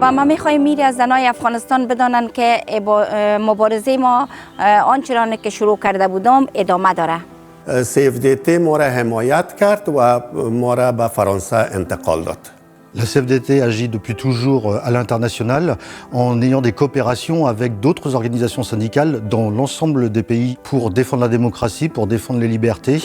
و ما میخواهیم میری از زنای افغانستان بدانند که مبارزه ما آنچنان که شروع کرده بودم ادامه داره. CFDT ما را حمایت کرد و ما را به فرانسه انتقال داد. La CFDT agit depuis toujours à l'international en ayant des coopérations avec d'autres organisations syndicales dans l'ensemble des pays pour défendre la démocratie, pour défendre les libertés.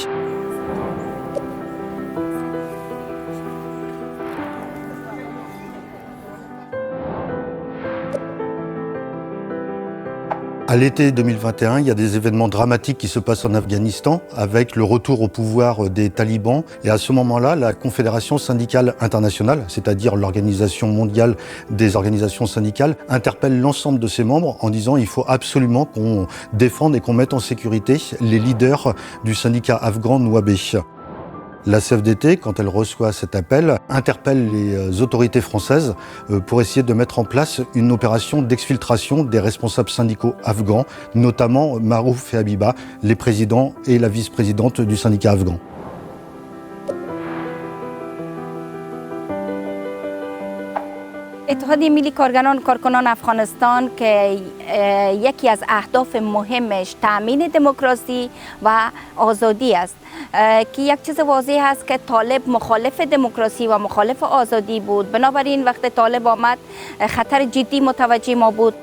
À l'été 2021, il y a des événements dramatiques qui se passent en Afghanistan avec le retour au pouvoir des talibans. Et à ce moment-là, la Confédération syndicale internationale, c'est-à-dire l'Organisation mondiale des organisations syndicales, interpelle l'ensemble de ses membres en disant qu'il faut absolument qu'on défende et qu'on mette en sécurité les leaders du syndicat afghan Nouabé. La CFDT, quand elle reçoit cet appel, interpelle les autorités françaises pour essayer de mettre en place une opération d'exfiltration des responsables syndicaux afghans, notamment Marouf et Habiba, les présidents et la vice-présidente du syndicat afghan. اتحادیه ملی کارکنان افغانستان که یکی از اهداف مهمش تأمین دموکراسی و آزادی است که یک چیز واضح است که طالب مخالف دموکراسی و مخالف آزادی بود. بنابراین وقت طالب آمد خطر جدی متوجه ما بود.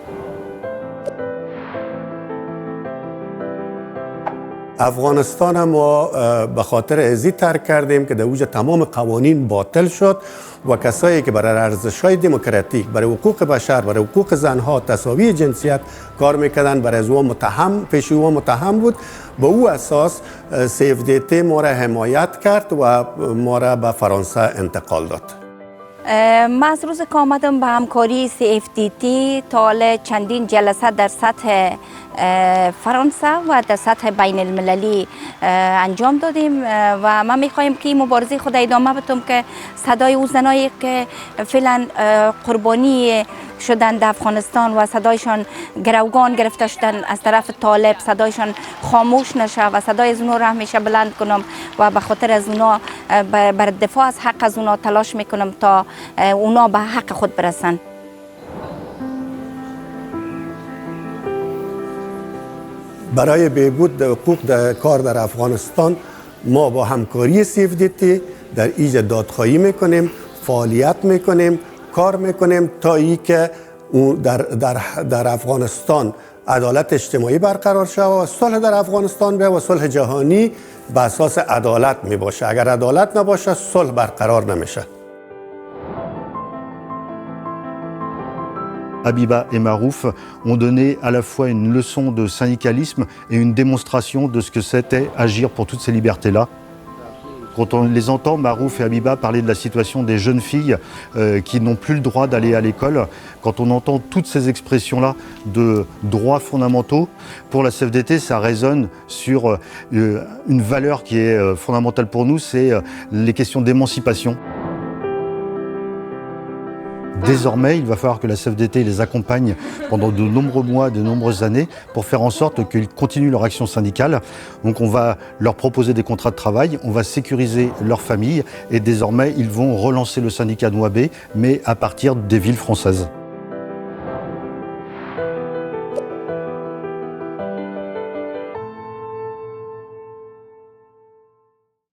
افغانستان ما به خاطر ازی ترک کردیم که در اوج تمام قوانین باطل شد و کسایی که برای ارزش‌های دموکراتیک، برای حقوق بشر، برای حقوق زنها، تساوی جنسیت کار میکردن، برای از او پیش او متهم بود. به او اساس CFDT ما را حمایت کرد و ما را به فرانسه انتقال داد. من از روز که آمدم به همکاری CFDT تا حالا چندین جلسه در سطح فرانسه و در سطح بین المللی انجام دادیم و ما میخواهیم که این مبارزه خود ادامه بدیم که صدای او زنایی که فعلا قربانی شدن در افغانستان و صدایشان گروگان گرفته شدن از طرف طالب، صدایشان خاموش نشه و صدای از اونا را همیشه بلند کنم و به خاطر از اونا بر دفاع از حق از اونا تلاش میکنم تا اونا به حق خود برسن. برای بهبود حقوق کار در افغانستان ما با همکاری CFDT در ایجاد دادخواهی میکنیم، فعالیت میکنیم، کار میکنیم تا ای که در افغانستان عدالت اجتماعی برقرار شود و صلح در افغانستان به و صلح جهانی به اساس عدالت می باشه. اگر عدالت نباشه صلح برقرار نمیشه. Habiba et Marouf ont donné à la fois une leçon de syndicalisme et une démonstration de ce que c'était agir pour toutes ces libertés-là. Quand on les entend, Marouf et Habiba, parler de la situation des jeunes filles qui n'ont plus le droit d'aller à l'école, quand on entend toutes ces expressions-là de droits fondamentaux, pour la CFDT, ça résonne sur une valeur qui est fondamentale pour nous, c'est les questions d'émancipation. Désormais, il va falloir que la CFDT les accompagne pendant de nombreux mois, de nombreuses années pour faire en sorte qu'ils continuent leur action syndicale. Donc on va leur proposer des contrats de travail, on va sécuriser leurs familles et désormais ils vont relancer le syndicat Nouabé, mais à partir des villes françaises.